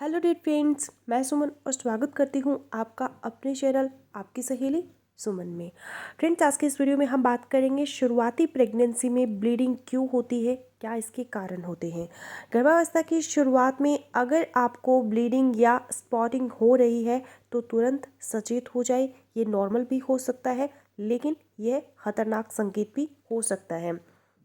Hello dear friends, मैं सुमन और स्वागत करती हूँ आपका अपने चैनल आपकी सहेली सुमन में। फ्रेंड्स, आज के इस वीडियो में हम बात करेंगे शुरुआती प्रेगनेंसी में ब्लीडिंग क्यों होती है, क्या इसके कारण होते हैं। गर्भावस्था की शुरुआत में अगर आपको ब्लीडिंग या स्पॉटिंग हो रही है तो तुरंत सचेत हो जाए। ये नॉर्मल भी हो सकता है, लेकिन यह खतरनाक संकेत भी हो सकता है।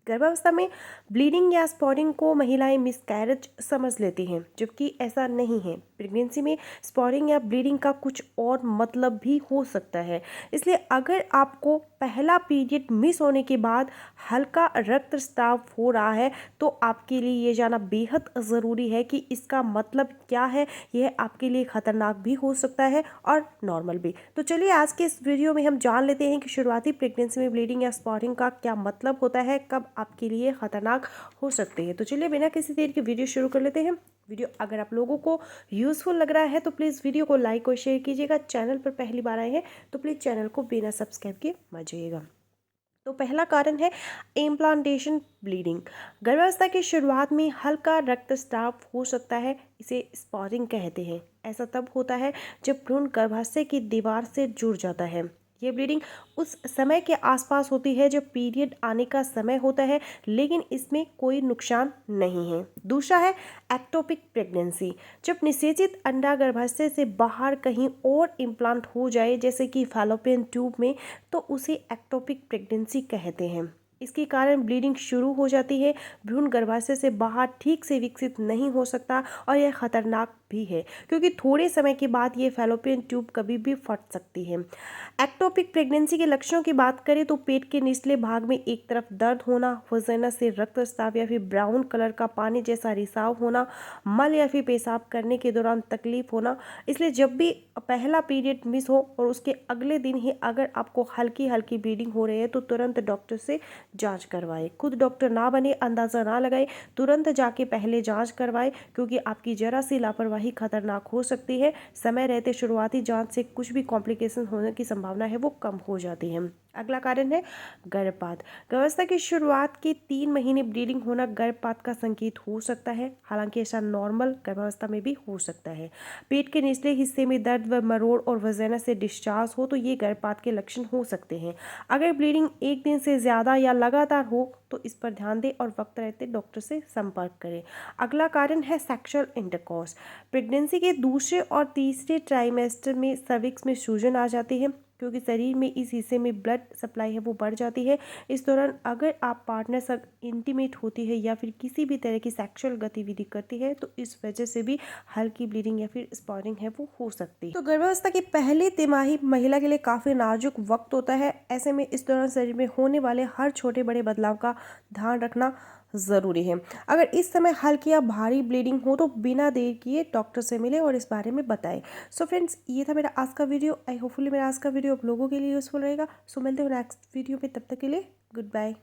गर्भावस्था में ब्लीडिंग या स्पॉटिंग को महिलाएं मिसकैरेज समझ लेती हैं, जबकि ऐसा नहीं है। प्रेगनेंसी में स्पॉटिंग या ब्लीडिंग का कुछ और मतलब भी हो सकता है। इसलिए अगर आपको पहला पीरियड मिस होने के बाद हल्का रक्तस्राव हो रहा है तो आपके लिए ये जानना बेहद ज़रूरी है कि इसका मतलब क्या है। यह आपके लिए खतरनाक भी हो सकता है और नॉर्मल भी। तो चलिए आज के इस वीडियो में हम जान लेते हैं कि शुरुआती प्रेगनेंसी में ब्लीडिंग या स्पॉटिंग का क्या मतलब होता है, कब आपके लिए खतरनाक हो सकते हैं। तो चलिए बिना किसी देर के वीडियो शुरू कर लेते हैं। वीडियो अगर आप लोगों को यूज़फुल लग रहा है तो प्लीज़ वीडियो को लाइक और शेयर कीजिएगा। चैनल पर पहली बार आए हैं तो प्लीज़ चैनल को बिना सब्सक्राइब किए मत जाइएगा। तो पहला कारण है इम्प्लांटेशन ब्लीडिंग। गर्भावस्था की शुरुआत में हल्का रक्तस्राव हो सकता है, इसे स्पॉटिंग कहते हैं। ऐसा तब होता है जब भ्रूण गर्भाशय की दीवार से जुड़ जाता है। ये ब्लीडिंग उस समय के आसपास होती है जब पीरियड आने का समय होता है, लेकिन इसमें कोई नुकसान नहीं है। दूसरा है एक्टोपिक प्रेगनेंसी। जब निषेचित अंडा गर्भाशय से बाहर कहीं और इम्प्लांट हो जाए, जैसे कि फैलोपियन ट्यूब में, तो उसे एक्टोपिक प्रेगनेंसी कहते हैं। इसके कारण ब्लीडिंग शुरू हो जाती है। भ्रूण गर्भाशय से बाहर ठीक से विकसित नहीं हो सकता और यह खतरनाक भी है, क्योंकि थोड़े समय के बाद ये फैलोपियन ट्यूब कभी भी फट सकती है। एक्टोपिक प्रेगनेंसी के लक्षणों की बात करें तो पेट के निचले भाग में एक तरफ दर्द होना, वजाइना से रक्तस्राव या फिर ब्राउन कलर का पानी जैसा रिसाव होना, मल या फिर पेशाब करने के दौरान तकलीफ होना। इसलिए जब भी पहला पीरियड मिस हो और उसके अगले दिन ही अगर आपको हल्की हल्की ब्लीडिंग हो रही है तो तुरंत डॉक्टर से जांच करवाएं। खुद डॉक्टर ना बने, अंदाज़ा ना लगाए, तुरंत जाके पहले जांच करवाएं, क्योंकि आपकी जरा सी लापरवाही खतरनाक हो सकती है। समय रहते शुरुआती जांच से कुछ भी कॉम्प्लिकेशन होने की संभावना है वो कम हो जाती है। अगला कारण है गर्भपात। गर्भावस्था की शुरुआत के 3 महीने ब्लीडिंग होना गर्भपात का संकेत हो सकता है। हालांकि ऐसा नॉर्मल गर्भावस्था में भी हो सकता है। पेट के निचले हिस्से में दर्द व मरोड़ और वजाइना से डिस्चार्ज हो तो ये गर्भपात के लक्षण हो सकते हैं। अगर ब्लीडिंग 1 दिन से ज़्यादा या लगातार हो तो इस पर ध्यान दें और वक्त रहते डॉक्टर से संपर्क करें। अगला कारण है सेक्सुअल इंटरकोर्स। प्रेगनेंसी के दूसरे और तीसरे ट्राइमेस्टर में सर्विक्स में सूजन आ जाती है, क्योंकि शरीर में इस हिस्से में ब्लड सप्लाई है वो बढ़ जाती है। इस दौरान अगर आप पार्टनर से इंटीमेट होती है या फिर किसी भी तरह की सेक्सुअल गतिविधि करती है तो इस वजह से भी हल्की ब्लीडिंग या फिर स्पॉटिंग है वो हो सकती है। तो गर्भावस्था की पहली तिमाही महिला के लिए काफ़ी नाजुक वक्त होता है। ऐसे में इस दौरान शरीर में होने वाले हर छोटे बड़े बदलाव का ध्यान रखना ज़रूरी है। अगर इस समय हल्की या भारी ब्लीडिंग हो तो बिना देर किए डॉक्टर से मिले और इस बारे में बताएं। सो फ्रेंड्स, ये था मेरा आज का वीडियो। आई होपफुली मेरा आज का वीडियो आप लोगों के लिए यूज़फुल रहेगा। सो मिलते हैं नेक्स्ट वीडियो में, तब तक के लिए गुड बाय।